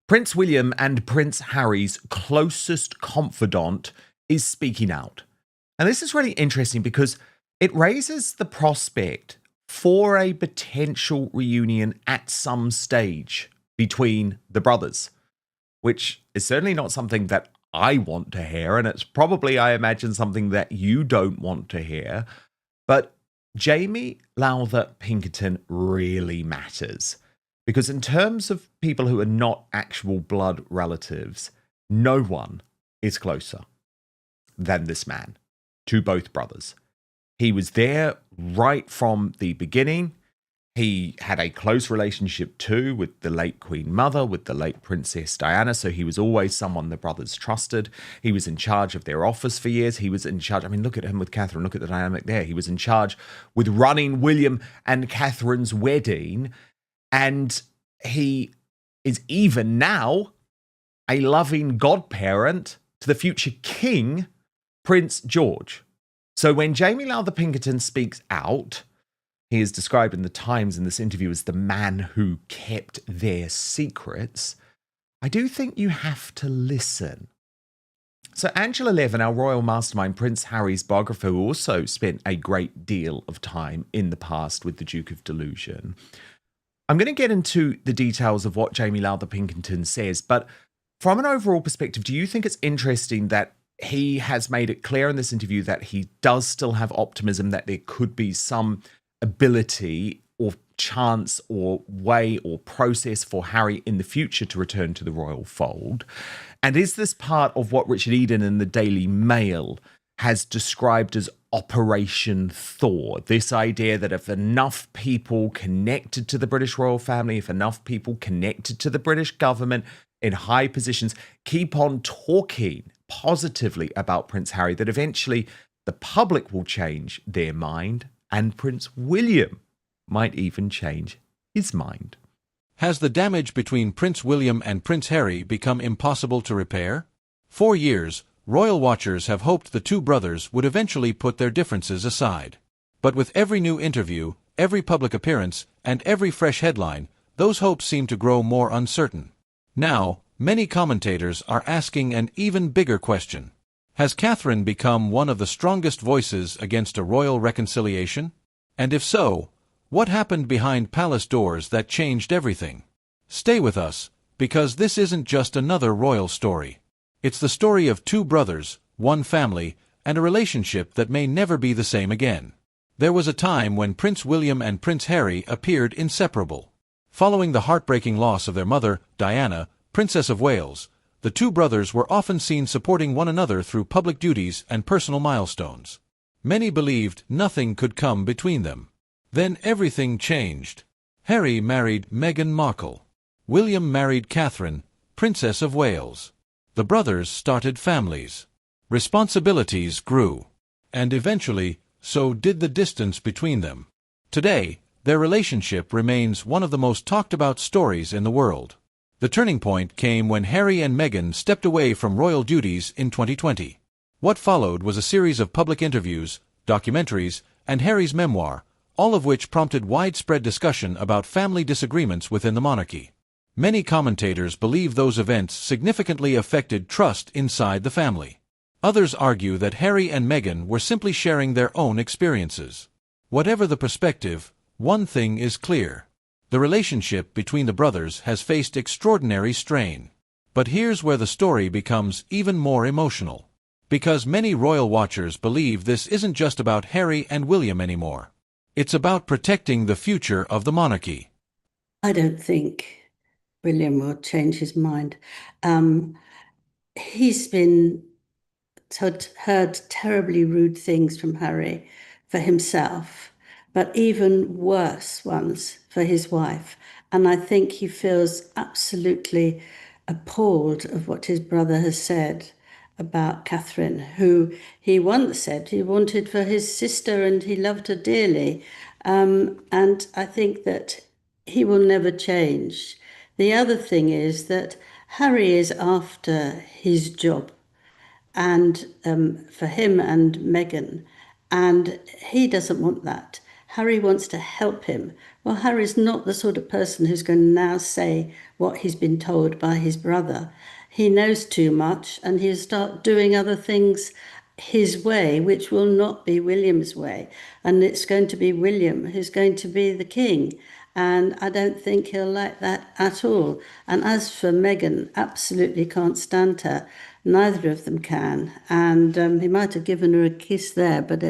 Prince William and Prince Harry's closest confidant is speaking out. And this is really interesting because it raises the prospect for a potential reunion at some stage between the brothers, which is certainly not something that I want to hear. And it's probably, I imagine, something that you don't want to hear. But Jamie Lowther Pinkerton really matters. Because in terms of people who are not actual blood relatives, no one is closer than this man to both brothers. He was there right from the beginning. He had a close relationship too with the late Queen Mother, with the late Princess Diana, so he was always someone the brothers trusted. He was in charge of their office for years. He was in charge, I mean, look at him with Catherine, look at the dynamic there. He was in charge with running William and Catherine's wedding. And he is even now a loving godparent to the future king, Prince George. So when Jamie Lowther Pinkerton speaks out, he is described in the Times in this interview as the man who kept their secrets. I do think you have to listen. So Angela Levin, our royal mastermind, Prince Harry's biographer, who also spent a great deal of time in the past with the Duke of Delusion. I'm going to get into the details of what Jamie Lowther Pinkerton says, but from an overall perspective, do you think it's interesting that he has made it clear in this interview that he does still have optimism, that there could be some ability or chance or way or process for Harry in the future to return to the royal fold? And is this part of what Richard Eden in the Daily Mail has described as Operation Thaw? This idea that if enough people connected to the British royal family, if enough people connected to the British government in high positions keep on talking positively about Prince Harry, that eventually the public will change their mind and Prince William might even change his mind. Has the damage between Prince William and Prince Harry become impossible to repair? For years, royal watchers have hoped the two brothers would eventually put their differences aside. But with every new interview, every public appearance, and every fresh headline, those hopes seem to grow more uncertain. Now, many commentators are asking an even bigger question. Has Catherine become one of the strongest voices against a royal reconciliation? And if so, what happened behind palace doors that changed everything? Stay with us, because this isn't just another royal story. It's the story of two brothers, one family, and a relationship that may never be the same again. There was a time when Prince William and Prince Harry appeared inseparable. Following the heartbreaking loss of their mother, Diana, Princess of Wales, the two brothers were often seen supporting one another through public duties and personal milestones. Many believed nothing could come between them. Then everything changed. Harry married Meghan Markle. William married Catherine, Princess of Wales. The brothers started families. Responsibilities grew. And eventually, so did the distance between them. Today, their relationship remains one of the most talked about stories in the world. The turning point came when Harry and Meghan stepped away from royal duties in 2020. What followed was a series of public interviews, documentaries, and Harry's memoir, all of which prompted widespread discussion about family disagreements within the monarchy. Many commentators believe those events significantly affected trust inside the family. Others argue that Harry and Meghan were simply sharing their own experiences. Whatever the perspective, one thing is clear. The relationship between the brothers has faced extraordinary strain. But here's where the story becomes even more emotional. Because many royal watchers believe this isn't just about Harry and William anymore. It's about protecting the future of the monarchy. I don't think William will change his mind. He's heard terribly rude things from Harry for himself, but even worse ones for his wife. And I think he feels absolutely appalled of what his brother has said about Catherine, who he once said he wanted for his sister and he loved her dearly. And I think that he will never change. The other thing is that Harry is after his job, and for him and Meghan, and he doesn't want that. Harry wants to help him. Well, Harry's not the sort of person who's going to now say what he's been told by his brother. He knows too much and he'll start doing other things his way, which will not be William's way. And it's going to be William who's going to be the king. And I don't think he'll like that at all. And as for Meghan, absolutely can't stand her. Neither of them can. And he might have given her a kiss there, but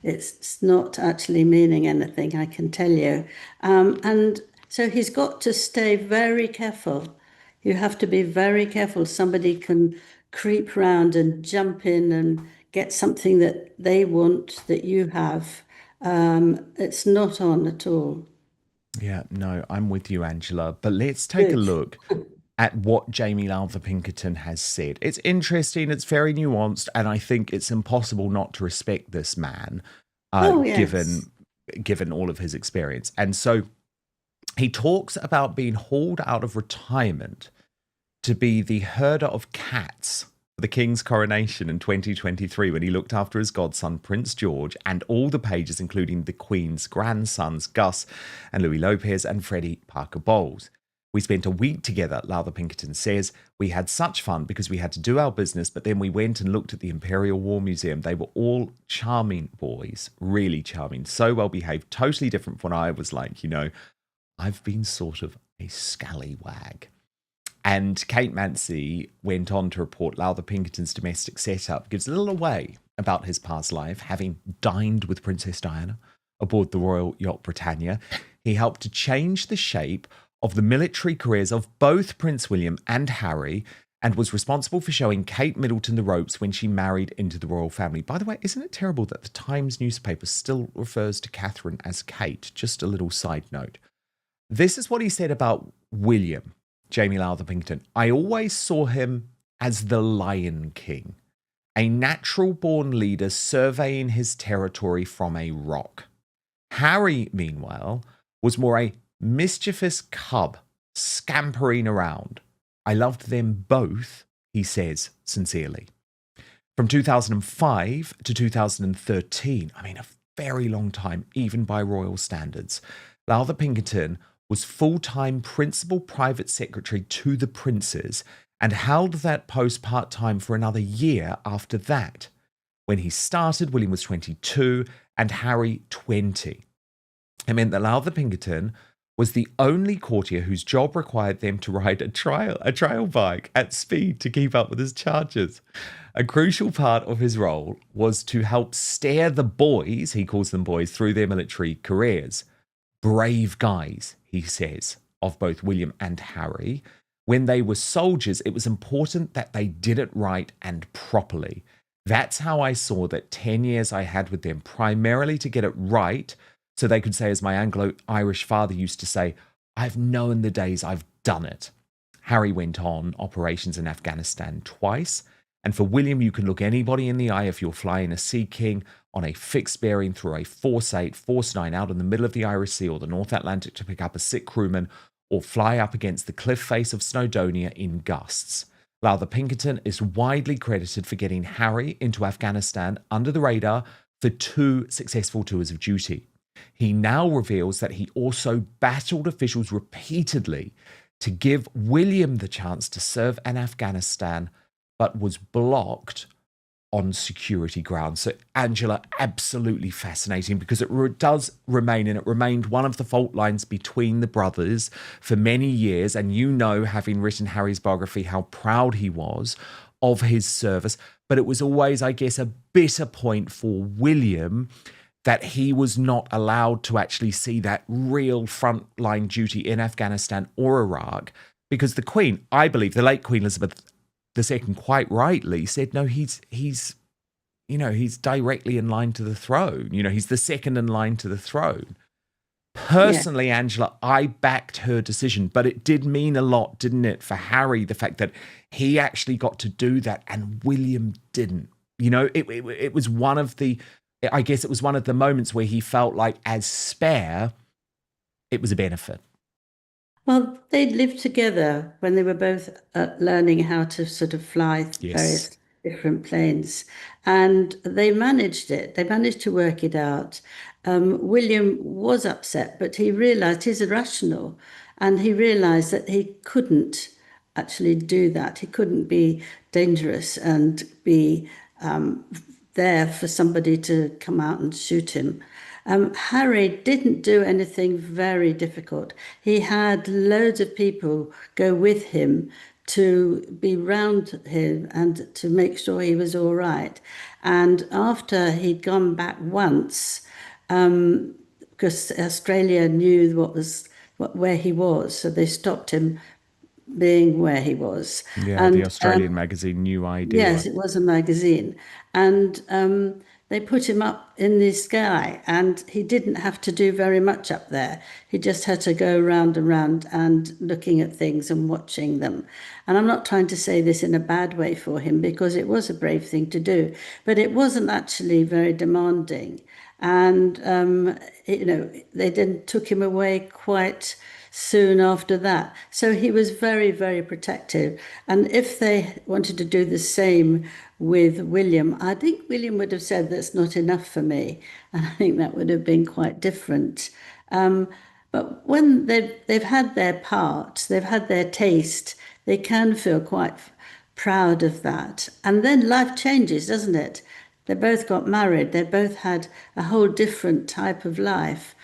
it's not actually meaning anything, I can tell you. And so he's got to stay very careful. You have to be very careful. Somebody can creep round and jump in and get something that they want that you have. It's not on at all. Yeah, no, I'm with you, Angela. But let's take a Good. look at what Jamie Lowther Pinkerton has said. It's interesting, it's very nuanced, and I think it's impossible not to respect this man, Oh, yes. given all of his experience. And so he talks about being hauled out of retirement to be the herder of cats for the King's coronation in 2023 when he looked after his godson, Prince George, and all the pages, including the Queen's grandsons, Gus and Louis Lopez and Freddie Parker Bowles. We spent a week together, Lowther Pinkerton says. We had such fun because we had to do our business, but then we went and looked at the Imperial War Museum. They were all charming boys, really charming, so well behaved, totally different from what I was like. I've been sort of a scallywag. And Kate Mancy went on to report Lowther Pinkerton's domestic setup gives a little away about his past life, having dined with Princess Diana aboard the Royal Yacht Britannia. He helped to change the shape of the military careers of both Prince William and Harry, and was responsible for showing Kate Middleton the ropes when she married into the royal family. By the way, isn't it terrible that the Times newspaper still refers to Catherine as Kate? Just a little side note. This is what he said about William, Jamie Lowther Pinkerton. I always saw him as the Lion King, a natural-born leader surveying his territory from a rock. Harry, meanwhile, was more a mischievous cub scampering around. I loved them both, he says sincerely. From 2005 to 2013, I mean, a very long time, even by royal standards, Lowther Pinkerton was full-time principal private secretary to the princes and held that post part-time for another year after that. When he started, William was 22 and Harry 20. It meant that Lowther Pinkerton was the only courtier whose job required them to ride a trail bike at speed to keep up with his charges. A crucial part of his role was to help steer the boys, he calls them boys, through their military careers. Brave guys, he says, of both William and Harry. When they were soldiers, it was important that they did it right and properly. That's how I saw that 10 years I had with them, primarily to get it right, so they could say, as my Anglo-Irish father used to say, I've known the days I've done it. Harry went on operations in Afghanistan twice. And for William, you can look anybody in the eye if you're flying a Sea King on a fixed bearing through a Force 8, Force 9 out in the middle of the Irish Sea or the North Atlantic to pick up a sick crewman, or fly up against the cliff face of Snowdonia in gusts. Lowther Pinkerton is widely credited for getting Harry into Afghanistan under the radar for 2 successful tours of duty. He now reveals that he also battled officials repeatedly to give William the chance to serve in Afghanistan, but was blocked on security grounds. So, Angela, absolutely fascinating, because it does remain, and it remained one of the fault lines between the brothers for many years. And having written Harry's biography, how proud he was of his service. But it was always, I guess, a bitter point for William that he was not allowed to actually see that real frontline duty in Afghanistan or Iraq, because the Queen, I believe, the late Queen Elizabeth II, quite rightly said, no, he's directly in line to the throne. He's the second in line to the throne. Yeah. Personally, Angela, I backed her decision, but it did mean a lot, didn't it, for Harry, the fact that he actually got to do that and William didn't. It was one of the, I guess it was one of the moments where he felt like, as spare, it was a benefit. Well, they'd lived together when they were both learning how to sort of fly Yes. various different planes. And they managed it. They managed to work it out. William was upset, but he realized he's irrational, and he realized that he couldn't actually do that. He couldn't be dangerous and be there for somebody to come out and shoot him. Harry didn't do anything very difficult. He had loads of people go with him to be round him and to make sure he was all right. And after he'd gone back once, because Australia knew where he was, so they stopped him being where he was. Yeah, the And Australian magazine New Idea. yes, it was a magazine. And they put him up in the sky, and he didn't have to do very much up there. He just had to go round and round and looking at things and watching them. And I'm not trying to say this in a bad way for him, because it was a brave thing to do, but it wasn't actually very demanding. And, they then took him away quite soon after that. So he was very, very protective. And if they wanted to do the same with William, I think William would have said, "That's not enough for me." And I think that would have been quite different. But when they've had their part, they've had their taste, they can feel quite proud of that. And then life changes, doesn't it? They both got married. They both had a whole different type of life.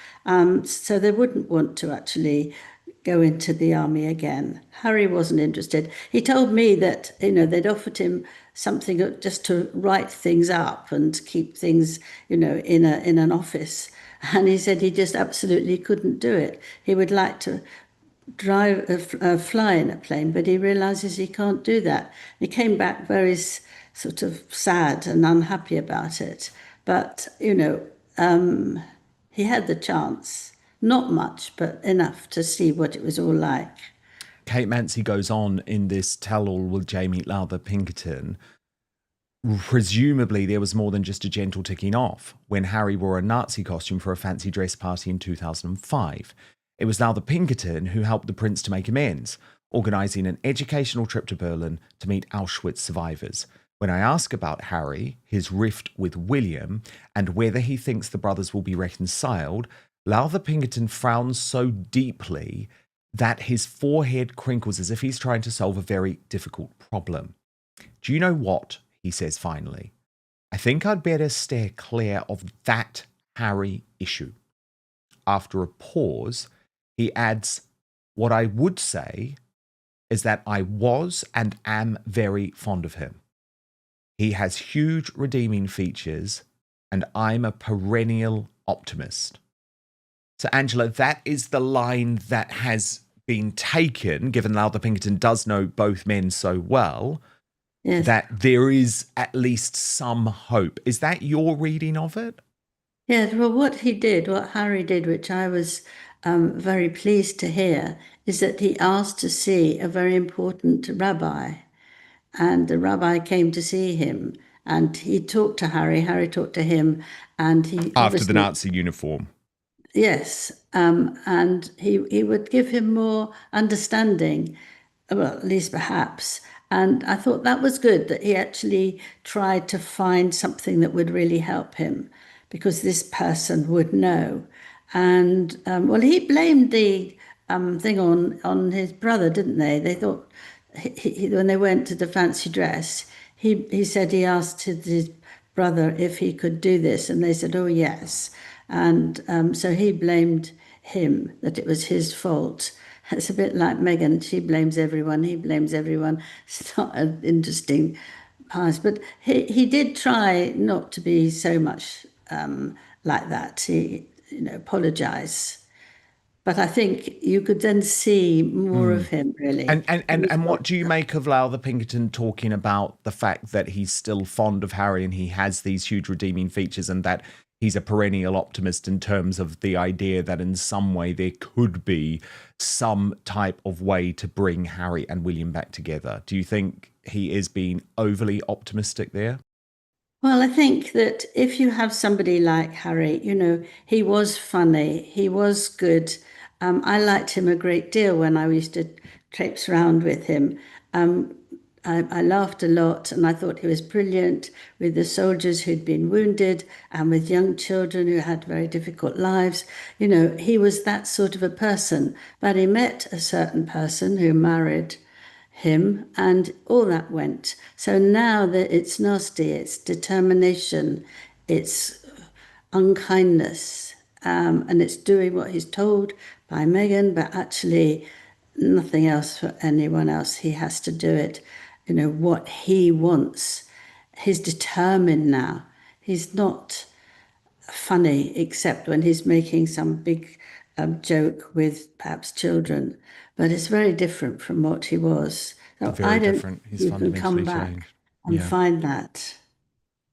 So they wouldn't want to actually go into the army again. Harry wasn't interested. He told me that, they'd offered him something just to write things up and keep things, in an office. And he said he just absolutely couldn't do it. He would like to fly in a plane, but he realizes he can't do that. He came back very sort of sad and unhappy about it. But, he had the chance, not much, but enough to see what it was all like. Kate Mansi goes on in this tell-all with Jamie Lowther Pinkerton. Presumably, there was more than just a gentle ticking off when Harry wore a Nazi costume for a fancy dress party in 2005. It was Lowther Pinkerton who helped the prince to make amends, organising an educational trip to Berlin to meet Auschwitz survivors. When I ask about Harry, his rift with William, and whether he thinks the brothers will be reconciled, Lowther Pinkerton frowns so deeply that his forehead crinkles as if he's trying to solve a very difficult problem. "Do you know what?" he says finally. "I think I'd better steer clear of that Harry issue." After a pause, he adds, "What I would say is that I was and am very fond of him. He has huge redeeming features, and I'm a perennial optimist." So, Angela, that is the line that has been taken, given Lowther Pinkerton does know both men so well, Yes. that there is at least some hope. Is that your reading of it? Yes, well, what Harry did, which I was very pleased to hear, is that he asked to see a very important rabbi. And the rabbi came to see him, and he talked to Harry. Harry talked to him, and he After the obviously, Nazi uniform. yes, and he would give him more understanding, well, at least perhaps. And I thought that was good that he actually tried to find something that would really help him, because this person would know. And well, he blamed the thing on his brother, didn't they? They thought when they went to the fancy dress, he said he asked his brother if he could do this, and they said, "Oh yes." And so he blamed him, that it was his fault. It's a bit like Meghan. She blames everyone. He blames everyone. It's not an interesting past, but he did try not to be so much like that. He, apologise. But I think you could then see more of him, really. And what do you make of Lowther Pinkerton talking about the fact that he's still fond of Harry and he has these huge redeeming features, and that he's a perennial optimist in terms of the idea that in some way there could be some type of way to bring Harry and William back together? Do you think he is being overly optimistic there? Well, I think that if you have somebody like Harry, he was funny, he was good. I liked him a great deal when I used to traipse around with him. I laughed a lot, and I thought he was brilliant with the soldiers who'd been wounded and with young children who had very difficult lives. You know, he was that sort of a person. But he met a certain person who married him, and all that went. So now that it's nasty, it's determination, it's unkindness, and it's doing what he's told by Meghan, but actually nothing else for anyone else. He has to do it, you know, what he wants. He's determined now. He's not funny except when he's making some big joke with perhaps children, but it's very different from what he was. So I Very don't different. think He's you can come fundamentally back changed. and Yeah. find that.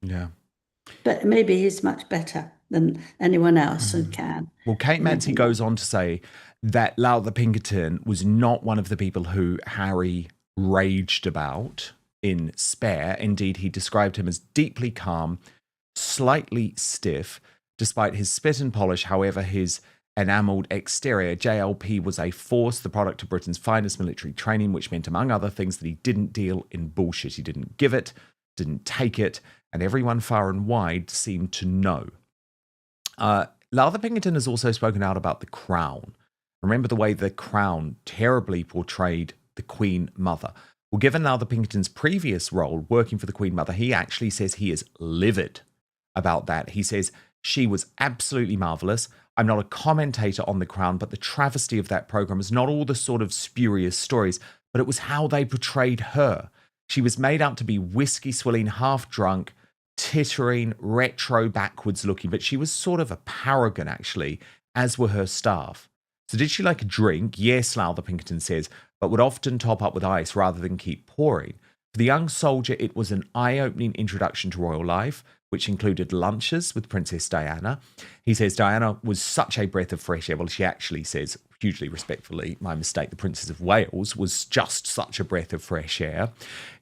Yeah. But maybe he's much better than anyone else and can. Well, Kate You never Mansi know. goes on to say that Lowther Pinkerton was not one of the people who Harry raged about in Spare. Indeed, he described him as deeply calm, slightly stiff, despite his spit and polish. However, his enamelled exterior, JLP was a force, the product of Britain's finest military training, which meant, among other things, that he didn't deal in bullshit. He didn't give it, didn't take it, and everyone far and wide seemed to know. Lowther Pinkerton has also spoken out about the Crown. Remember the way the Crown terribly portrayed the Queen Mother. Well, given Lowther Pinkerton's previous role working for the Queen Mother, he actually says he is livid about that. He says, she was absolutely marvellous. I'm not a commentator on The Crown, but the travesty of that programme is not all the sort of spurious stories, but it was how they portrayed her. She was made out to be whiskey swilling, half drunk, tittering, retro, backwards looking, but she was sort of a paragon, actually, as were her staff. So did she like a drink? Yes, Lowther Pinkerton says, but would often top up with ice rather than keep pouring. For the young soldier, it was an eye-opening introduction to royal life, which included lunches with Princess Diana. He says Diana was such a breath of fresh air. Well, she actually says, hugely respectfully, my mistake, the Princess of Wales was just such a breath of fresh air.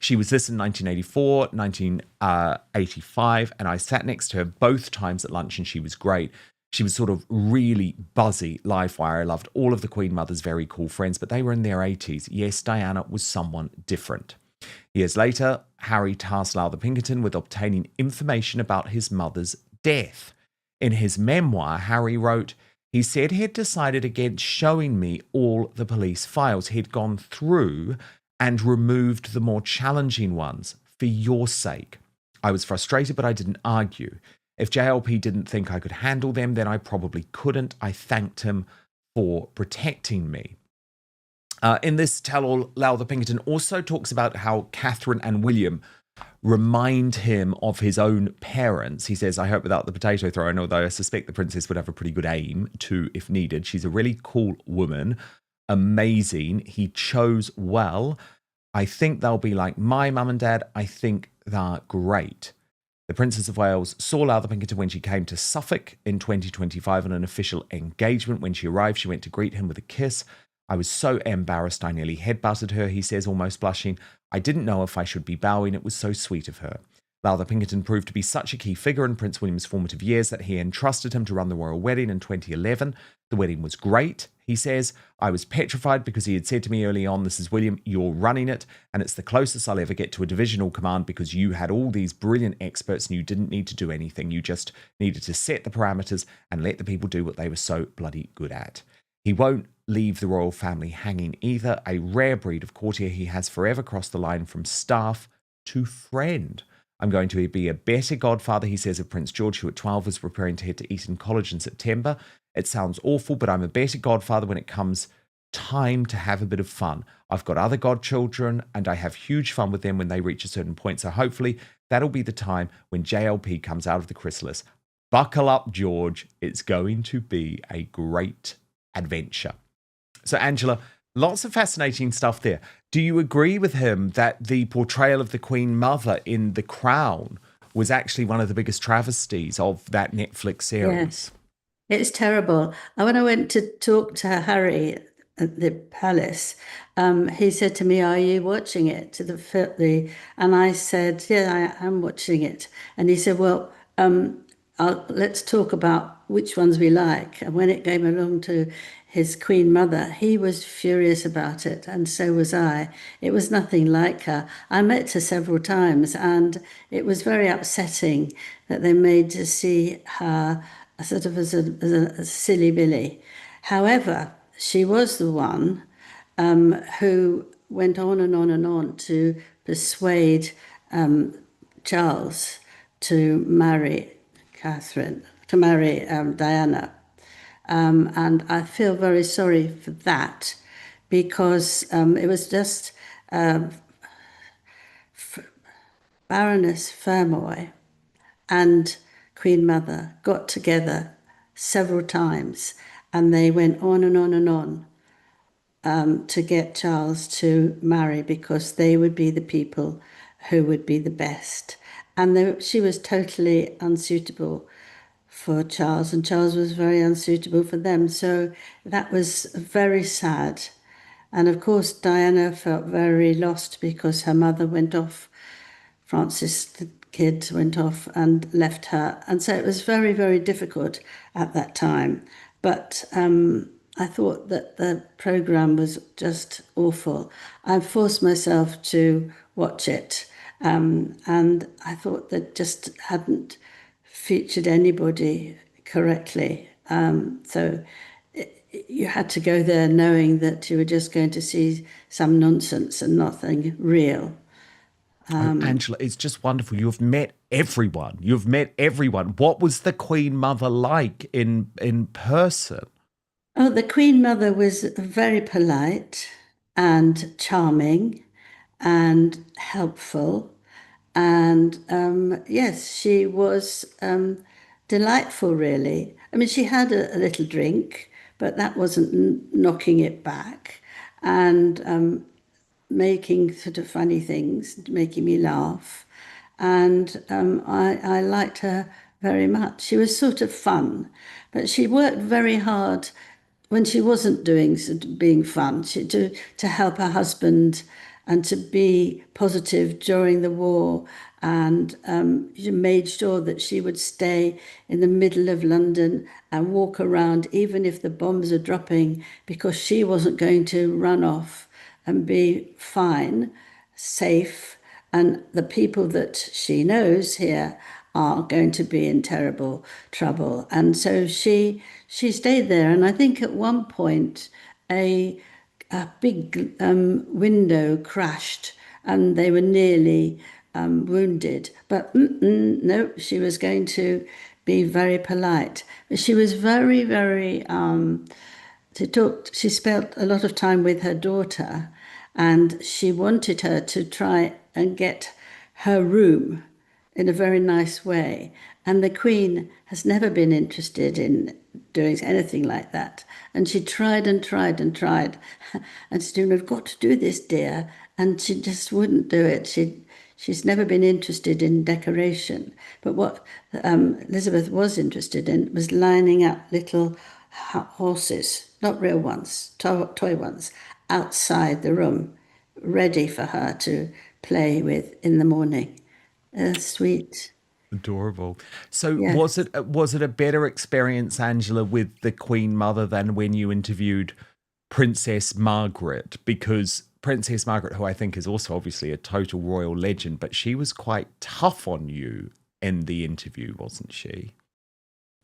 She was this in 1984, 1985, and I sat next to her both times at lunch, and she was great. She was sort of really buzzy, live wire. I loved all of the Queen Mother's very cool friends, but they were in their 80s. Yes, Diana was someone different. Years later, Harry tasked Lowther Pinkerton with obtaining information about his mother's death. In his memoir, Harry wrote, he said he had decided against showing me all the police files. He'd gone through and removed the more challenging ones for your sake. I was frustrated, but I didn't argue. If JLP didn't think I could handle them, then I probably couldn't. I thanked him for protecting me. In this tell-all, Lowther Pinkerton also talks about how Catherine and William remind him of his own parents. He says, I hope without the potato throwing, although I suspect the princess would have a pretty good aim too, if needed. She's a really cool woman. Amazing. He chose well. I think they'll be like my mum and dad. I think they're great. The Princess of Wales saw Lowther Pinkerton when she came to Suffolk in 2025 on an official engagement. When she arrived, she went to greet him with a kiss. I was so embarrassed I nearly headbutted her, he says, almost blushing. I didn't know if I should be bowing. It was so sweet of her. Lowther Pinkerton proved to be such a key figure in Prince William's formative years that he entrusted him to run the royal wedding in 2011. The wedding was great, he says. I was petrified because he had said to me early on, this is William, you're running it, and it's the closest I'll ever get to a divisional command because you had all these brilliant experts and you didn't need to do anything. You just needed to set the parameters and let the people do what they were so bloody good at. He won't leave the royal family hanging either. A rare breed of courtier, he has forever crossed the line from staff to friend. I'm going to be a better godfather, he says of Prince George, who at 12 was preparing to head to Eton College in September. It sounds awful, but I'm a better godfather when it comes time to have a bit of fun. I've got other godchildren, and I have huge fun with them when they reach a certain point. So hopefully that'll be the time when JLP comes out of the chrysalis. Buckle up, George. It's going to be a great adventure. So, Angela, lots of fascinating stuff there. Do you agree with him that the portrayal of the Queen Mother in The Crown was actually one of the biggest travesties of that Netflix series? Yes, it's terrible. And when I went to talk to Harry at the palace, he said to me, "Are you watching it?" And I said, "Yeah, I am watching it." And he said, "Well, let's talk about which ones we like." And when it came along to his Queen Mother, he was furious about it, and so was I. It was nothing like her. I met her several times, and it was very upsetting that they made to see her sort of as a silly Billy. However, she was the one who went on and on and on to persuade Charles to marry Catherine, to marry Diana. And I feel very sorry for that because it was just Baroness Fermoy and Queen Mother got together several times and they went on and on and on to get Charles to marry because they would be the people who would be the best. And she was totally unsuitable for Charles, and Charles was very unsuitable for them. So that was very sad. And of course, Diana felt very lost because her mother went off. Francis, the kid, went off and left her. And so it was very, very difficult at that time. But I thought that the programme was just awful. I forced myself to watch it. And I thought that just hadn't featured anybody correctly. So you had to go there knowing that you were just going to see some nonsense and nothing real. Oh, Angela, it's just wonderful. You've met everyone. You've met everyone. What was the Queen Mother like in person? Oh, the Queen Mother was very polite and charming and helpful. And yes, she was delightful, really. I mean, she had a little drink, but that wasn't knocking it back. And making sort of funny things, making me laugh. And I liked her very much. She was sort of fun, but she worked very hard when she wasn't doing sort of being fun to help her husband and to be positive during the war. And she made sure that she would stay in the middle of London and walk around, even if the bombs are dropping, because she wasn't going to run off and be fine, safe, and the people that she knows here are going to be in terrible trouble. And so she stayed there. And I think at one point a big window crashed and they were nearly wounded. But no, she was going to be very polite. But she was very, very she spent a lot of time with her daughter, and she wanted her to try and get her room in a very nice way. And the Queen has never been interested in doing anything like that. And she tried and tried and tried. And she said, "We've got to do this, dear." And she just wouldn't do it. She's never been interested in decoration. But what Elizabeth was interested in was lining up little horses, not real ones, toy ones, outside the room, ready for her to play with in the morning. Sweet. Adorable. So Yes. was it a better experience, Angela, with the Queen Mother than when you interviewed Princess Margaret? Because Princess Margaret, who I think is also obviously a total royal legend, but she was quite tough on you in the interview, wasn't she?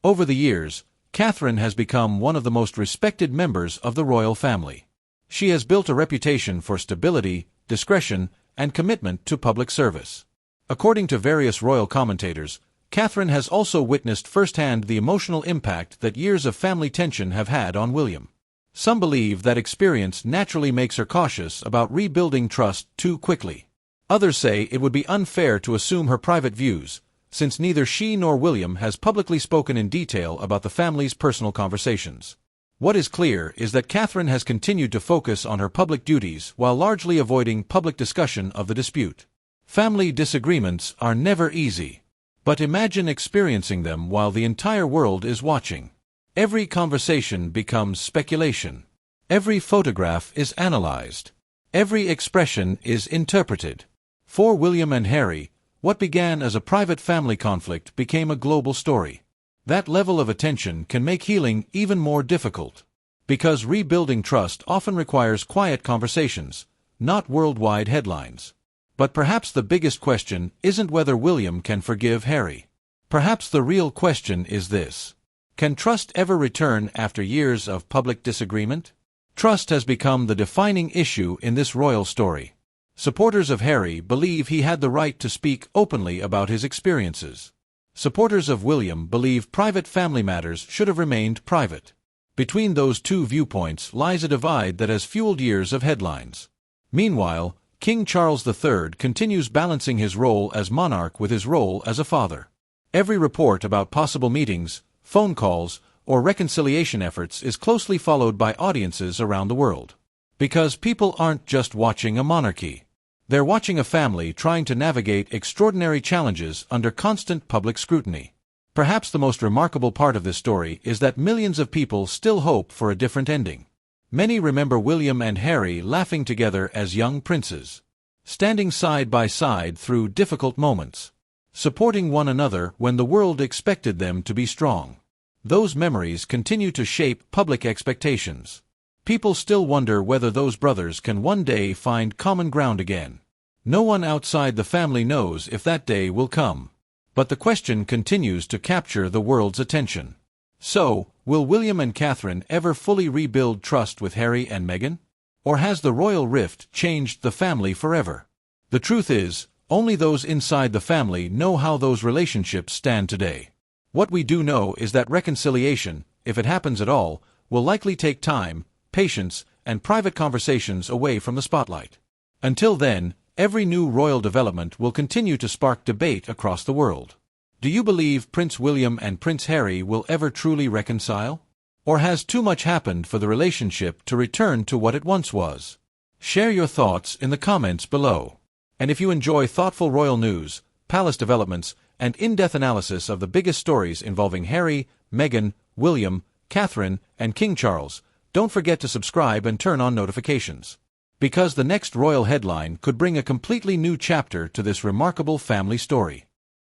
Over the years, Catherine has become one of the most respected members of the royal family. She has built a reputation for stability, discretion, and commitment to public service. According to various royal commentators, Catherine has also witnessed firsthand the emotional impact that years of family tension have had on William. Some believe that experience naturally makes her cautious about rebuilding trust too quickly. Others say it would be unfair to assume her private views, since neither she nor William has publicly spoken in detail about the family's personal conversations. What is clear is that Catherine has continued to focus on her public duties while largely avoiding public discussion of the dispute. Family disagreements are never easy, but imagine experiencing them while the entire world is watching. Every conversation becomes speculation. Every photograph is analyzed. Every expression is interpreted. For William and Harry, what began as a private family conflict became a global story. That level of attention can make healing even more difficult. Because rebuilding trust often requires quiet conversations, not worldwide headlines. But perhaps the biggest question isn't whether William can forgive Harry. Perhaps the real question is this: can trust ever return after years of public disagreement? Trust has become the defining issue in this royal story. Supporters of Harry believe he had the right to speak openly about his experiences. Supporters of William believe private family matters should have remained private. Between those two viewpoints lies a divide that has fueled years of headlines. Meanwhile, King Charles III continues balancing his role as monarch with his role as a father. Every report about possible meetings, phone calls, or reconciliation efforts is closely followed by audiences around the world. Because people aren't just watching a monarchy. They're watching a family trying to navigate extraordinary challenges under constant public scrutiny. Perhaps the most remarkable part of this story is that millions of people still hope for a different ending. Many remember William and Harry laughing together as young princes, standing side by side through difficult moments, supporting one another when the world expected them to be strong. Those memories continue to shape public expectations. People still wonder whether those brothers can one day find common ground again. No one outside the family knows if that day will come. But the question continues to capture the world's attention. So, will William and Catherine ever fully rebuild trust with Harry and Meghan? Or has the royal rift changed the family forever? The truth is, only those inside the family know how those relationships stand today. What we do know is that reconciliation, if it happens at all, will likely take time, patience, and private conversations away from the spotlight. Until then, every new royal development will continue to spark debate across the world. Do you believe Prince William and Prince Harry will ever truly reconcile? Or has too much happened for the relationship to return to what it once was? Share your thoughts in the comments below. And if you enjoy thoughtful royal news, palace developments, and in-depth analysis of the biggest stories involving Harry, Meghan, William, Catherine, and King Charles, don't forget to subscribe and turn on notifications. Because the next royal headline could bring a completely new chapter to this remarkable family story.